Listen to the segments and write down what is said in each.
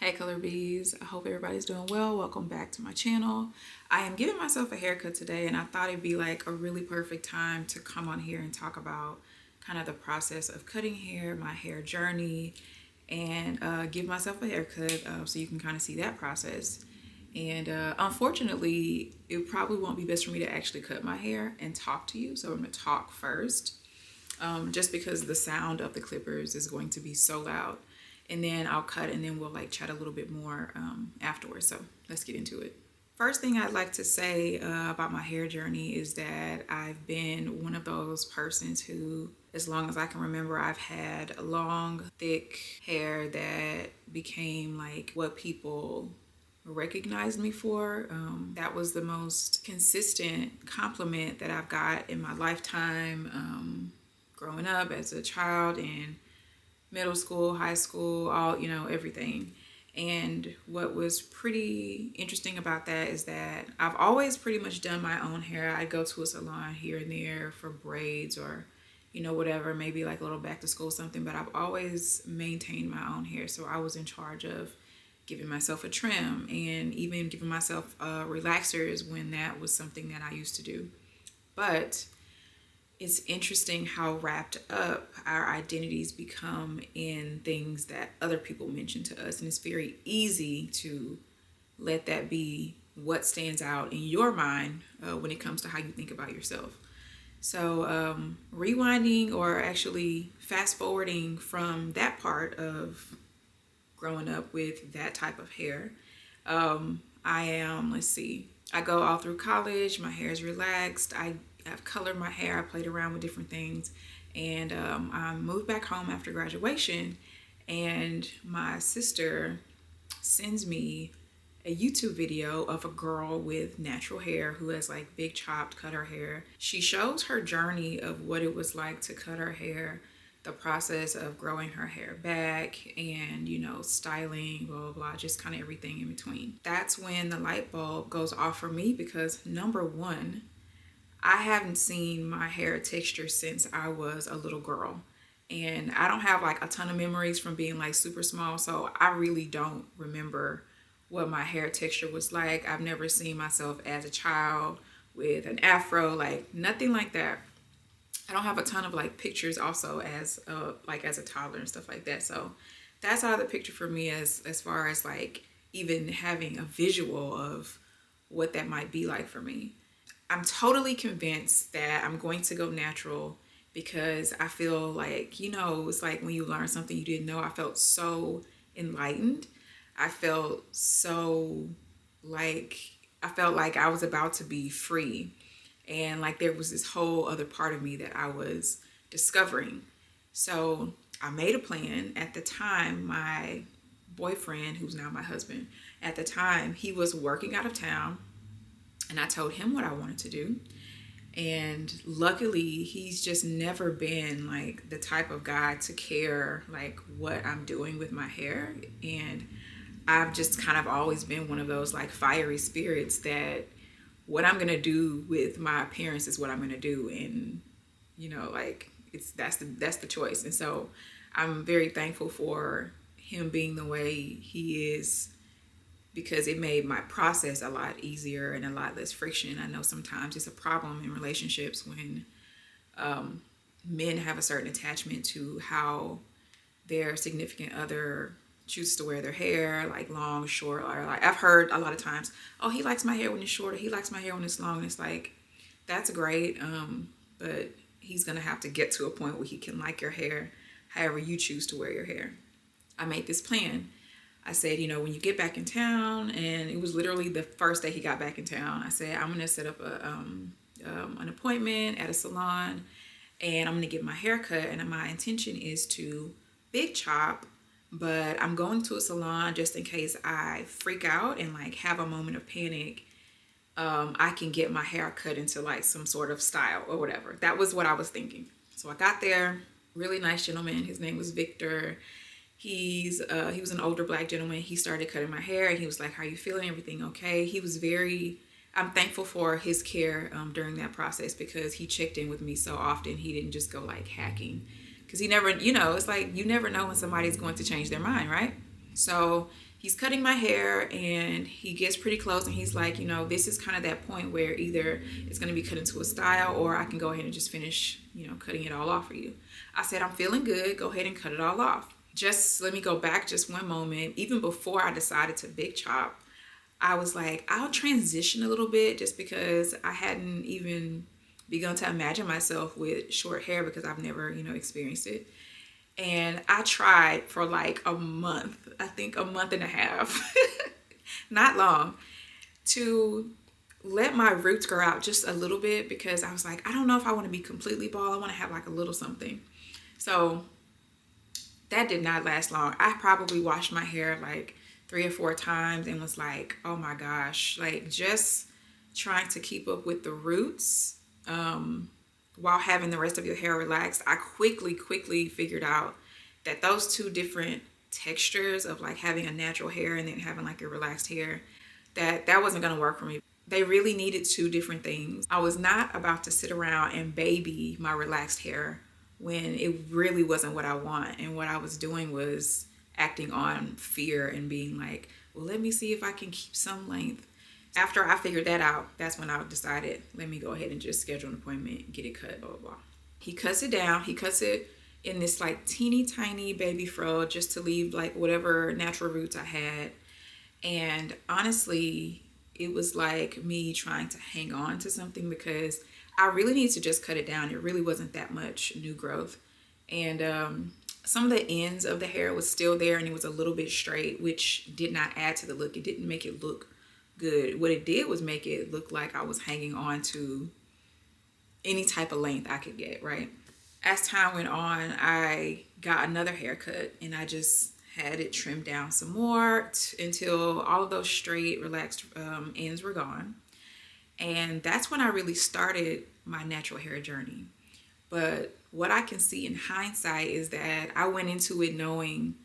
Hey Color Bees, I hope everybody's doing well. Welcome back to my channel. I am giving myself a haircut today and I thought it'd be like a really perfect time to come on here and talk about kind of the process of cutting hair, my hair journey, and give myself a haircut so you can kind of see that process. And unfortunately, it probably won't be best for me to actually cut my hair and talk to you. So I'm gonna talk first just because the sound of the clippers is going to be so loud. And then I'll cut and then we'll like chat a little bit more afterwards. So let's get into it. First thing I'd like to say about my hair journey is that I've been one of those persons who, as long as I can remember, I've had long, thick hair that became like what people recognized me for. That was the most consistent compliment that I've got in my lifetime, growing up as a child and middle school, high school, all, everything. And what was pretty interesting about that is that I've always pretty much done my own hair. I go to a salon here and there for braids or, whatever, maybe like a little back to school something, but I've always maintained my own hair. So I was in charge of giving myself a trim and even giving myself relaxers when that was something that I used to do. But it's interesting how wrapped up our identities become in things that other people mention to us. And it's very easy to let that be what stands out in your mind when it comes to how you think about yourself. So rewinding or actually fast forwarding from that part of growing up with that type of hair, I go all through college, my hair is relaxed, I've colored my hair, I played around with different things, and I moved back home after graduation, and my sister sends me a YouTube video of a girl with natural hair who has like big chopped cut her hair. She shows her journey of what it was like to cut her hair, the process of growing her hair back and, styling, blah, blah, blah, just kind of everything in between. That's when the light bulb goes off for me because number one, I haven't seen my hair texture since I was a little girl. And I don't have like a ton of memories from being like super small. So I really don't remember what my hair texture was like. I've never seen myself as a child with an afro, like nothing like that. I don't have a ton of like pictures also as a toddler and stuff like that. So that's out of the picture for me as far as like even having a visual of what that might be like for me. I'm totally convinced that I'm going to go natural because I feel like, it's like when you learn something you didn't know. I felt so enlightened. I felt like I was about to be free. And like there was this whole other part of me that I was discovering. So I made a plan. At the time, my boyfriend, who's now my husband, at the time, he was working out of town. And I told him what I wanted to do. And luckily, he's just never been like the type of guy to care like what I'm doing with my hair. And I've just kind of always been one of those like fiery spirits that what I'm gonna do with my appearance is what I'm gonna do. And that's the choice. And so I'm very thankful for him being the way he is, because it made my process a lot easier and a lot less friction. I know sometimes it's a problem in relationships when men have a certain attachment to how their significant other chooses to wear their hair, like long, short, or like I've heard a lot of times, oh, he likes my hair when it's short, or he likes my hair when it's long. And it's like, that's great, but he's gonna have to get to a point where he can like your hair however you choose to wear your hair. I made this plan. I said, when you get back in town, and it was literally the first day he got back in town, I said, I'm going to set up an appointment at a salon, and I'm going to get my hair cut. And my intention is to big chop, but I'm going to a salon just in case I freak out and like have a moment of panic. I can get my hair cut into like some sort of style or whatever. That was what I was thinking. So I got there, really nice gentleman. His name was Victor. He was an older black gentleman. He started cutting my hair and he was like, how are you feeling? Everything okay? I'm thankful for his care during that process because he checked in with me so often. He didn't just go like hacking because he never, it's like you never know when somebody's going to change their mind, right? So he's cutting my hair and he gets pretty close and he's like, this is kind of that point where either it's going to be cut into a style or I can go ahead and just finish, cutting it all off for you. I said, I'm feeling good. Go ahead and cut it all off. Just let me go back just one moment. Even before I decided to big chop, I was like, I'll transition a little bit just because I hadn't even begun to imagine myself with short hair because I've never, experienced it. And I tried for like a month, I think a month and a half, not long, to let my roots grow out just a little bit because I was like, I don't know if I want to be completely bald. I want to have like a little something. So that did not last long. I probably washed my hair like 3 or 4 times and was like, oh my gosh, like just trying to keep up with the roots while having the rest of your hair relaxed. I quickly figured out that those two different textures of like having a natural hair and then having like a relaxed hair, that wasn't going to work for me. They really needed 2 different things. I was not about to sit around and baby my relaxed hair when it really wasn't what I want. And what I was doing was acting on fear and being like, well, let me see if I can keep some length. After I figured that out, that's when I decided, let me go ahead and just schedule an appointment, get it cut, blah, blah, blah. He cuts it down. He cuts it in this like teeny tiny baby fro just to leave like whatever natural roots I had. And honestly, it was like me trying to hang on to something because I really need to just cut it down. It really wasn't that much new growth. And some of the ends of the hair was still there and it was a little bit straight, which did not add to the look. It didn't make it look good. What it did was make it look like I was hanging on to any type of length I could get, right? As time went on, I got another haircut and I just had it trimmed down some more until all of those straight, relaxed ends were gone. And that's when I really started my natural hair journey. But what I can see in hindsight is that I went into it knowing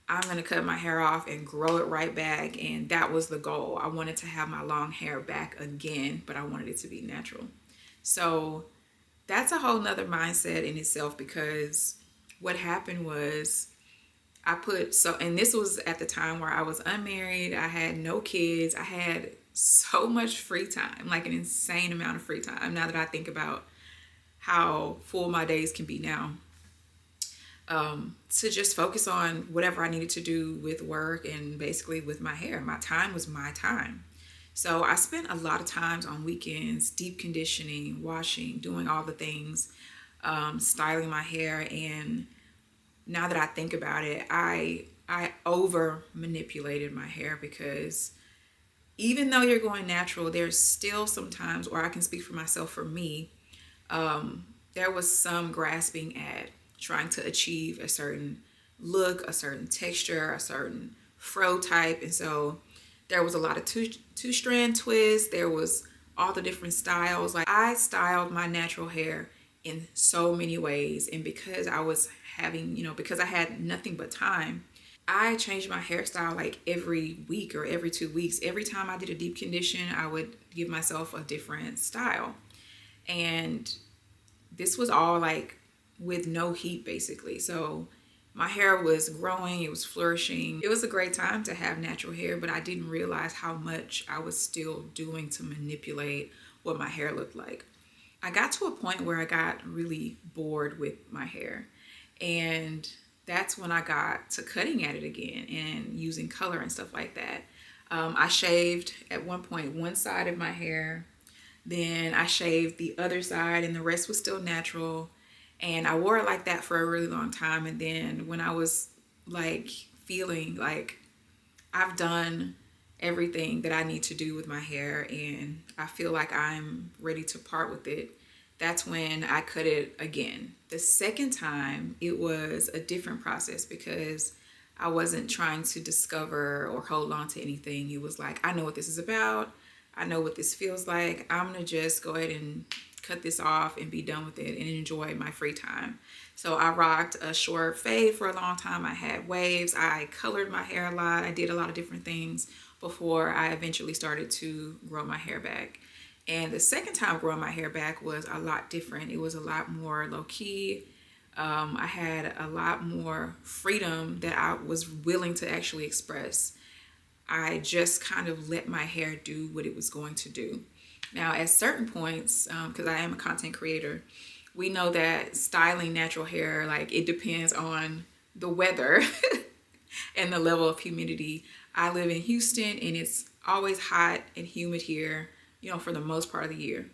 I'm going to cut my hair off and grow it right back. And that was the goal. I wanted to have my long hair back again, but I wanted it to be natural. So that's a whole nother mindset in itself because what happened was and this was at the time where I was unmarried. I had no kids. I had so much free time, like an insane amount of free time. Now that I think about how full my days can be now. To just focus on whatever I needed to do with work and basically with my hair. My time was my time. So I spent a lot of times on weekends, deep conditioning, washing, doing all the things, styling my hair. And now that I think about it, I over manipulated my hair because even though you're going natural, there's still some times, or I can speak for myself, for me, there was some grasping at trying to achieve a certain look, a certain texture, a certain fro type. And so there was a lot of two-strand twists. There was all the different styles. Like I styled my natural hair in so many ways. And because I was having, because I had nothing but time, I changed my hairstyle like every week or every 2 weeks. Every time I did a deep condition, I would give myself a different style. And this was all like with no heat basically. So my hair was growing, it was flourishing. It was a great time to have natural hair, but I didn't realize how much I was still doing to manipulate what my hair looked like. I got to a point where I got really bored with my hair. And that's when I got to cutting at it again and using color and stuff like that. I shaved at one point one side of my hair. Then I shaved the other side and the rest was still natural. And I wore it like that for a really long time. And then when I was like feeling like I've done everything that I need to do with my hair and I feel like I'm ready to part with it, that's when I cut it again. The second time, it was a different process because I wasn't trying to discover or hold on to anything. It was like, I know what this is about. I know what this feels like. I'm going to just go ahead and cut this off and be done with it and enjoy my free time. So I rocked a short fade for a long time. I had waves. I colored my hair a lot. I did a lot of different things before I eventually started to grow my hair back. And the second time growing my hair back was a lot different. It was a lot more low-key. I had a lot more freedom that I was willing to actually express. I just kind of let my hair do what it was going to do. Now, at certain points, because I am a content creator, we know that styling natural hair, like, it depends on the weather and the level of humidity. I live in Houston and it's always hot and humid here, for the most part of the year.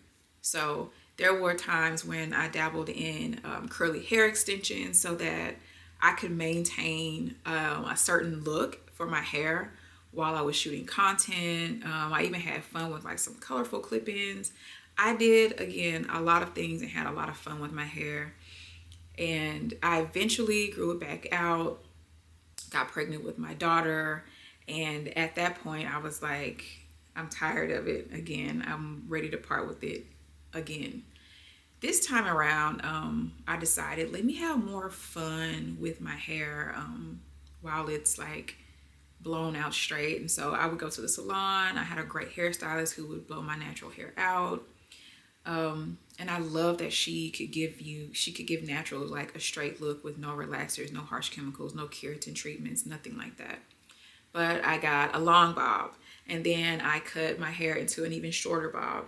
So there were times when I dabbled in curly hair extensions so that I could maintain a certain look for my hair while I was shooting content. I even had fun with like some colorful clip-ins. I did, again, a lot of things and had a lot of fun with my hair. And I eventually grew it back out, got pregnant with my daughter. And at that point, I was like, I'm tired of it again. I'm ready to part with it again. This time around, I decided, let me have more fun with my hair while it's like blown out straight. And so I would go to the salon. I had a great hairstylist who would blow my natural hair out. And I love that she could give natural, like, a straight look with no relaxers, no harsh chemicals, no keratin treatments, nothing like that. But I got a long bob, and then I cut my hair into an even shorter bob.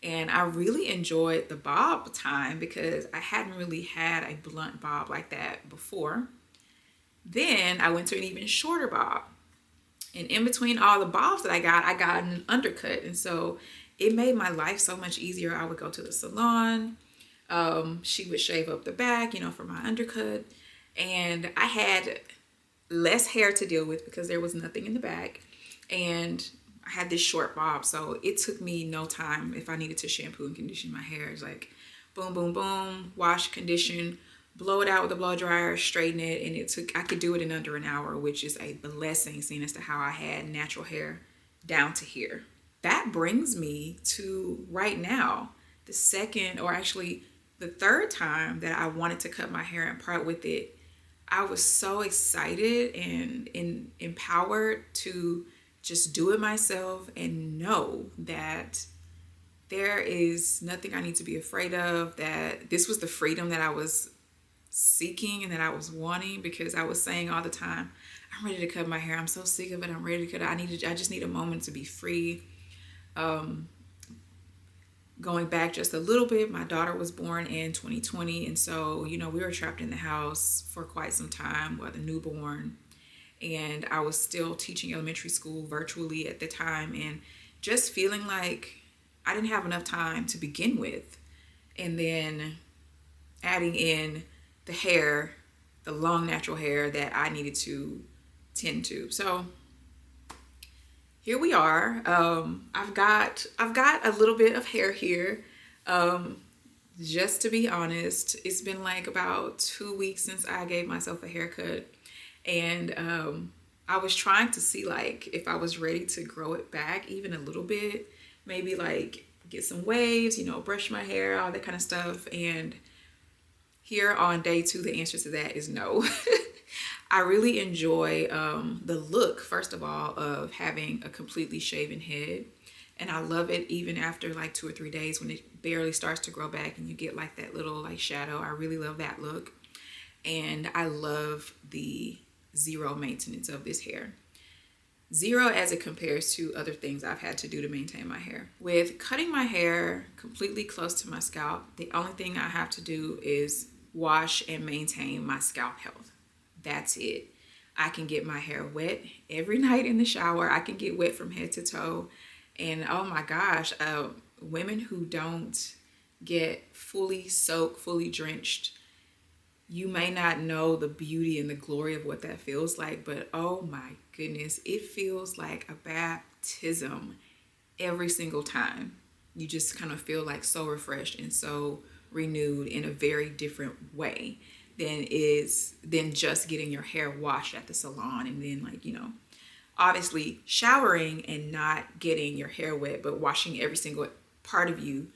And I really enjoyed the bob time because I hadn't really had a blunt bob like that before. Then I went to an even shorter bob. And in between all the bobs that I got an undercut. And so it made my life so much easier. I would go to the salon. She would shave up the back, for my undercut. And I had less hair to deal with because there was nothing in the back. And I had this short bob. So it took me no time if I needed to shampoo and condition my hair. It's like boom, boom, boom, wash, condition, blow it out with a blow dryer, straighten it, and I could do it in under an hour, which is a blessing, seeing as to how I had natural hair down to here. That brings me to right now, the second, or actually the third time that I wanted to cut my hair and part with it. I was so excited and empowered to just do it myself and know that there is nothing I need to be afraid of, that this was the freedom that I was seeking and that I was wanting, because I was saying all the time, I'm ready to cut my hair. I'm so sick of it. I'm ready to cut it. I just need a moment to be free. Going back just a little bit, my daughter was born in 2020. And so, we were trapped in the house for quite some time with a newborn. And I was still teaching elementary school virtually at the time, and just feeling like I didn't have enough time to begin with. And then adding in the hair, the long natural hair that I needed to tend to. So here we are. I've got a little bit of hair here. Just to be honest, it's been like about 2 weeks since I gave myself a haircut. And I was trying to see like if I was ready to grow it back even a little bit, maybe like get some waves, brush my hair, all that kind of stuff. And here on day 2, the answer to that is no. I really enjoy the look, first of all, of having a completely shaven head. And I love it even after like 2 or 3 days when it barely starts to grow back and you get like that little like shadow. I really love that look. And I love the zero maintenance of this hair. Zero as it compares to other things I've had to do to maintain my hair. With cutting my hair completely close to my scalp, the only thing I have to do is wash and maintain my scalp health. That's it. I can get my hair wet every night in the shower. I can get wet from head to toe. And oh my gosh, women who don't get fully soaked, fully drenched, you may not know the beauty and the glory of what that feels like, but oh my goodness, it feels like a baptism every single time. You just kind of feel like so refreshed and so renewed in a very different way than just getting your hair washed at the salon and then like, obviously showering and not getting your hair wet, but washing every single part of you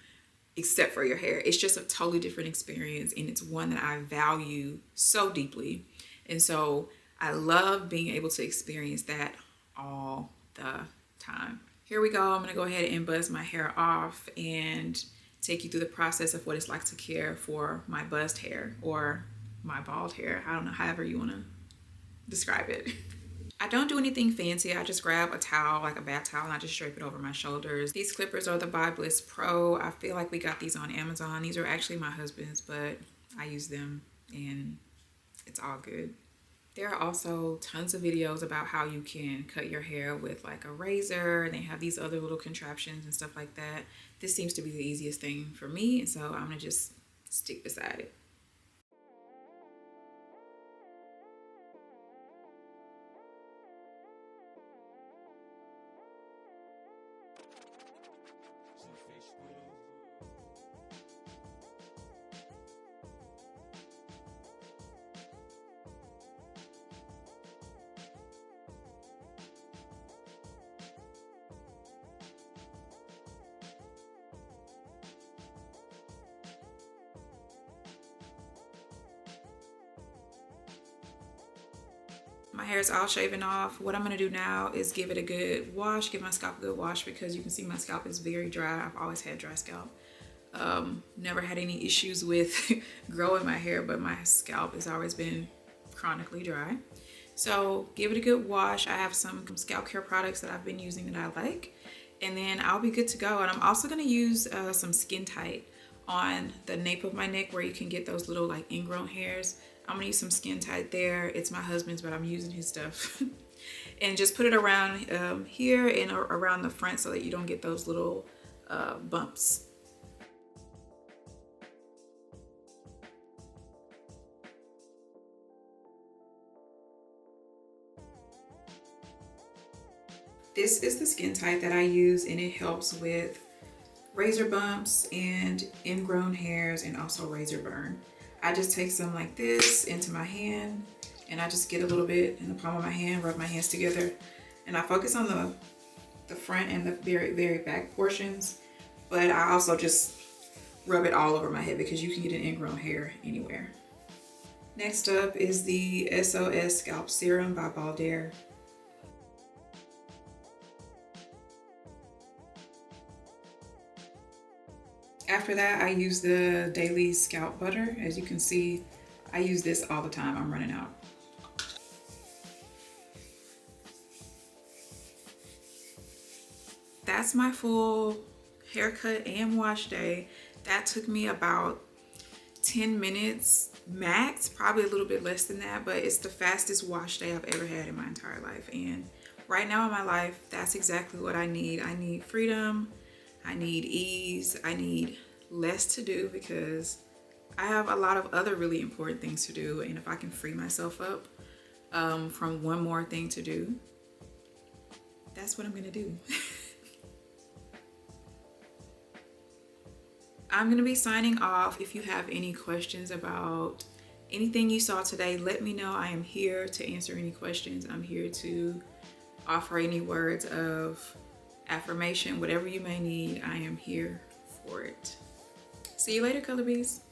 except for your hair. It's just a totally different experience, and it's one that I value so deeply. And so I love being able to experience that all the time. Here we go. I'm going to go ahead and buzz my hair off and take you through the process of what it's like to care for my buzzed hair or my bald hair. I don't know, however you want to describe it. I don't do anything fancy. I just grab a towel, like a bath towel, and I just drape it over my shoulders. These clippers are the Bliss Pro. I feel like we got these on Amazon. These are actually my husband's, but I use them and it's all good. There are also tons of videos about how you can cut your hair with like a razor, and they have these other little contraptions and stuff like that. This seems to be the easiest thing for me, and so I'm gonna just stick beside it. My hair is all shaven off. What I'm gonna do now is give it a good wash, give my scalp a good wash, because you can see my scalp is very dry. I've always had dry scalp. Never had any issues with growing my hair, but my scalp has always been chronically dry. So give it a good wash. I have some scalp care products that I've been using that I like, and then I'll be good to go. And I'm also gonna use some Skin Tight on the nape of my neck where you can get those little like ingrown hairs. I'm gonna use some Skin Tight there. It's my husband's, but I'm using his stuff. And just put it around here and around the front so that you don't get those little bumps. This is the Skin Tight that I use, and it helps with razor bumps and ingrown hairs and also razor burn. I just take some like this into my hand, and I just get a little bit in the palm of my hand, rub my hands together, and I focus on the front and the very back portions, but I also just rub it all over my head because you can get an ingrown hair anywhere. Next up is the SOS Scalp Serum by Baldair. After that, I use the Daily Scalp Butter. As you can see, I use this all the time. I'm running out. That's my full haircut and wash day. That took me about 10 minutes max, probably a little bit less than that, but it's the fastest wash day I've ever had in my entire life. And right now in my life, that's exactly what I need. I need freedom. I need ease. I need less to do because I have a lot of other really important things to do. And if I can free myself up from one more thing to do, that's what I'm gonna do. I'm gonna be signing off. If you have any questions about anything you saw today, let me know. I am here to answer any questions. I'm here to offer any words of affirmation, whatever you may need. I am here for it. See you later, Color Bees.